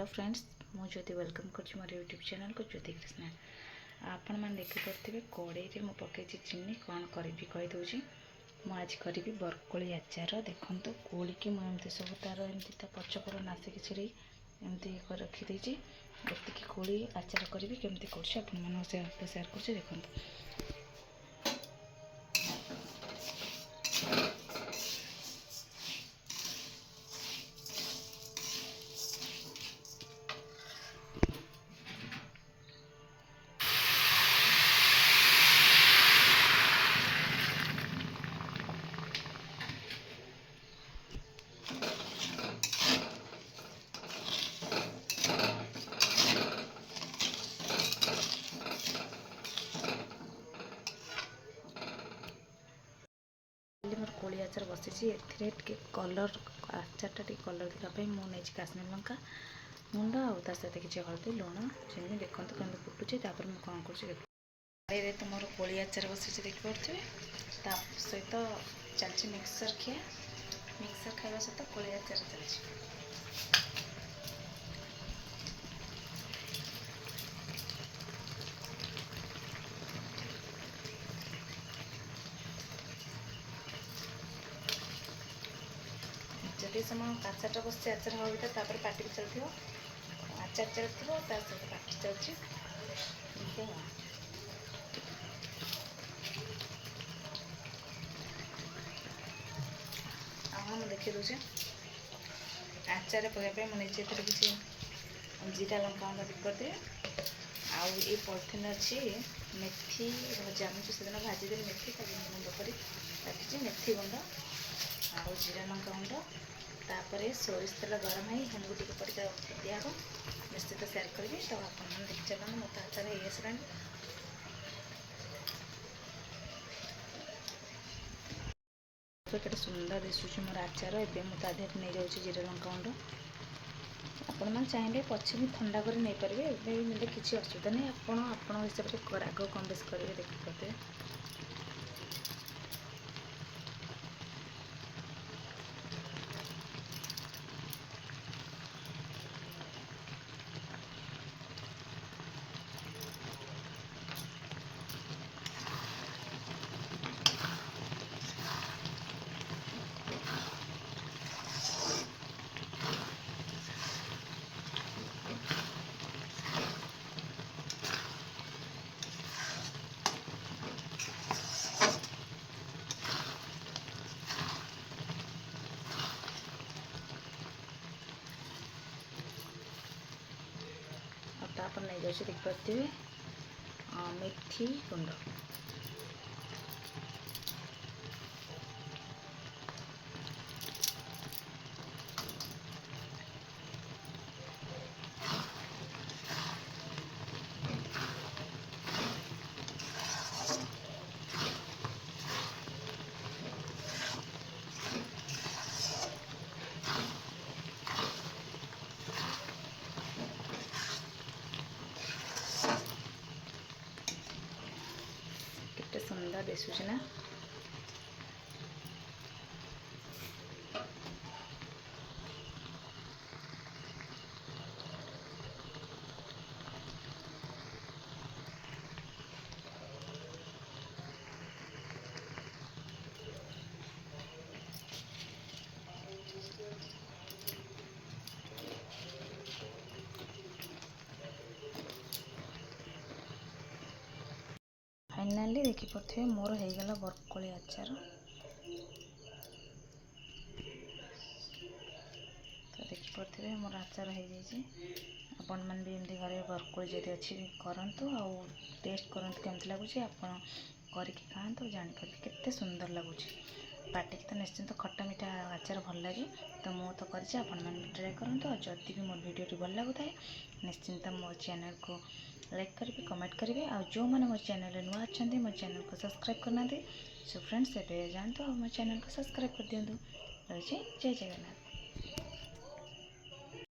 Hello friends, मु ज्योति welcome कर मोर YouTube channel को ज्योति कृष्णा। आपण मैंने देखिपे कड़े में पकई चिनी कौन करी कहीदे। मुझे करी बरकोली आचार। देखो कोली की मुझे सब तार एमती पचपर नासिक छिड़ी एमती रखीदे। एतिक कोली आचार करी केमती कर सेयार कर देखो। मोर कोली आचार बसी ए कलर आचार टी कलर देखापी मुझे काश्मीर लंका मुंड आ सहित किसी हल्दी लुण चीनी देखते कमी फुटुचे। मुझे कौन कर तो मोर कोली आचार बसी देखिपे सहित चलती मिक्सर खिया। मिक्सर खावा सहित कोली आचार चलती। जदि समय आचार बस आचार हवा भर पार्टी भी चलती आचार चलती सहित पार्टी चलती। मुझे देखी दूचे आचार पकाइए मुझे किसी जीरा लंका करदे। आई पॉलिथिन अच्छी मेथी भजा मुझे से दिन भाजीदेली मेथी गुंड कर रखी मेथी गुंड आउ जीरा लंका गुंड तापर सोरिष तेल गरम है हेंगू टी पड़ता दिहब निश्चित सेयार करी। तो आप देखी चलते मत आचार हो आसला केते सुंदर दिशुची मोर आचार। एवं मुझे देहर नहीं जाऊँगी जीरा लंका गुंड। आपण मैंने चाहिए पचे भी थंडा कर नहीं पारे एवं किसी असुविधा नहीं। आपण हिसाब से राग कम बेस करेंगे देखी पाते। तापर नहीं जाऊँ देखिपे मेथी गुंड केते सुंदर दिशुची ना। फाइनाली देखिपे मोर होगला बरकोली आचार। तो देखिपे मोर आचार हो जाए। आपण मैंने भी एमती घर बरकोली जब अच्छी करूँ आउ टेस्ट करूँ केमती लगुच करके खातु जापर केते सुंदर लगुच। पार्टी तो निश्चिंत खट्टा मीठा आचार भल लगे। तो मु तो कर ट्राए करूँ। जदि भी मोर वीडियो भल लगुए निश्चिंत मो चैनल को लाइक करेंगे कमेंट करेंगे। और जो मैंने मो चैनल नुआ अच्छा मो चैनल को सब्सक्राइब करना। सो फ्रेंड्स एवं जातु मो चैनल को सब्सक्राइब कर दिंतु। रही जय जगन्नाथ।